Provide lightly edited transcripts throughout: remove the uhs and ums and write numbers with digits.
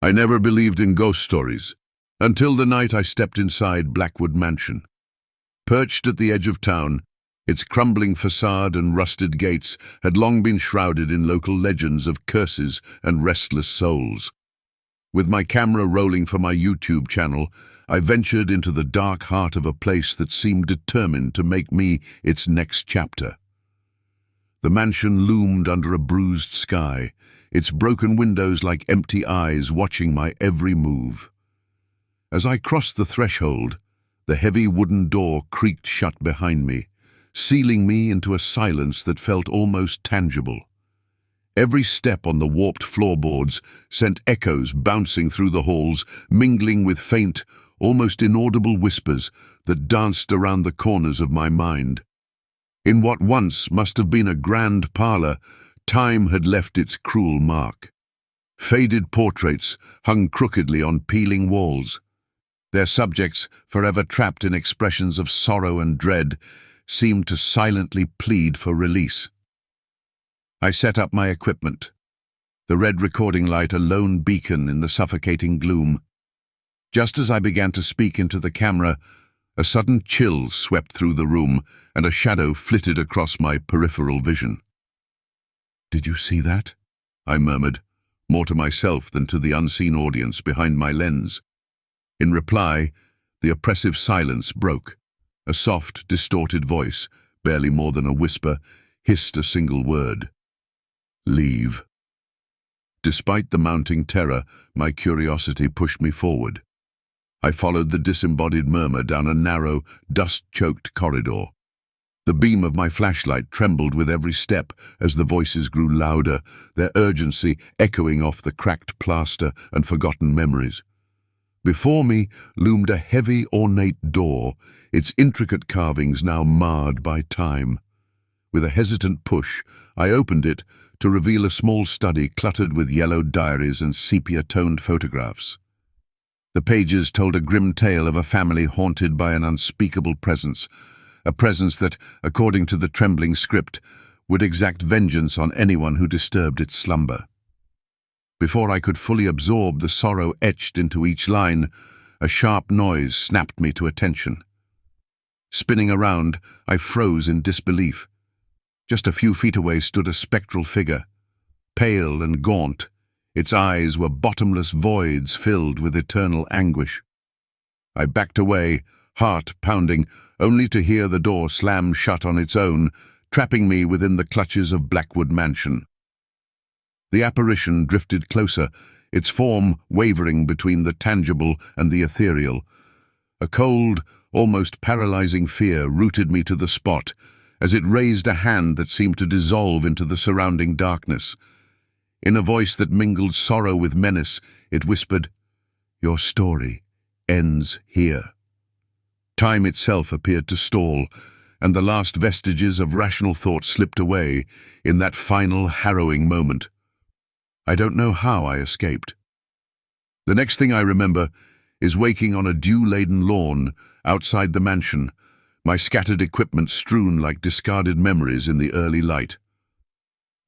I never believed in ghost stories, until the night I stepped inside Blackwood Mansion. Perched at the edge of town, its crumbling facade and rusted gates had long been shrouded in local legends of curses and restless souls. With my camera rolling for my YouTube channel, I ventured into the dark heart of a place that seemed determined to make me its next chapter. The mansion loomed under a bruised sky, its broken windows like empty eyes watching my every move. As I crossed the threshold, the heavy wooden door creaked shut behind me, sealing me into a silence that felt almost tangible. Every step on the warped floorboards sent echoes bouncing through the halls, mingling with faint, almost inaudible whispers that danced around the corners of my mind. In what once must have been a grand parlor, time had left its cruel mark. Faded portraits hung crookedly on peeling walls. Their subjects, forever trapped in expressions of sorrow and dread, seemed to silently plead for release. I set up my equipment, the red recording light a lone beacon in the suffocating gloom. Just as I began to speak into the camera, a sudden chill swept through the room and a shadow flitted across my peripheral vision. "Did you see that?" I murmured, more to myself than to the unseen audience behind my lens. In reply, the oppressive silence broke. A soft, distorted voice, barely more than a whisper, hissed a single word. "Leave." Despite the mounting terror, my curiosity pushed me forward. I followed the disembodied murmur down a narrow, dust-choked corridor. The beam of my flashlight trembled with every step as the voices grew louder, their urgency echoing off the cracked plaster and forgotten memories. Before me loomed a heavy, ornate door, its intricate carvings now marred by time. With a hesitant push, I opened it to reveal a small study cluttered with yellowed diaries and sepia-toned photographs. The pages told a grim tale of a family haunted by an unspeakable presence, a presence that, according to the trembling script, would exact vengeance on anyone who disturbed its slumber. Before I could fully absorb the sorrow etched into each line, a sharp noise snapped me to attention. Spinning around, I froze in disbelief. Just a few feet away stood a spectral figure, pale and gaunt. Its eyes were bottomless voids filled with eternal anguish. I backed away, heart pounding, only to hear the door slam shut on its own, trapping me within the clutches of Blackwood Mansion. The apparition drifted closer, its form wavering between the tangible and the ethereal. A cold, almost paralyzing fear rooted me to the spot, as it raised a hand that seemed to dissolve into the surrounding darkness. In a voice that mingled sorrow with menace, it whispered, "Your story ends here." Time itself appeared to stall, and the last vestiges of rational thought slipped away in that final harrowing moment. I don't know how I escaped. The next thing I remember is waking on a dew-laden lawn outside the mansion, my scattered equipment strewn like discarded memories in the early light.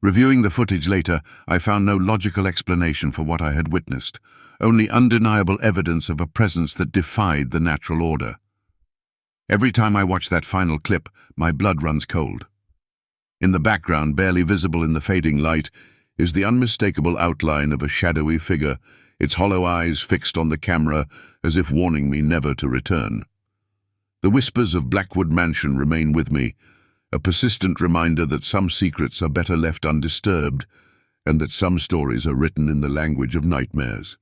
Reviewing the footage later, I found no logical explanation for what I had witnessed, only undeniable evidence of a presence that defied the natural order. Every time I watch that final clip, my blood runs cold. In the background, barely visible in the fading light, is the unmistakable outline of a shadowy figure, its hollow eyes fixed on the camera as if warning me never to return. The whispers of Blackwood Mansion remain with me, a persistent reminder that some secrets are better left undisturbed, and that some stories are written in the language of nightmares.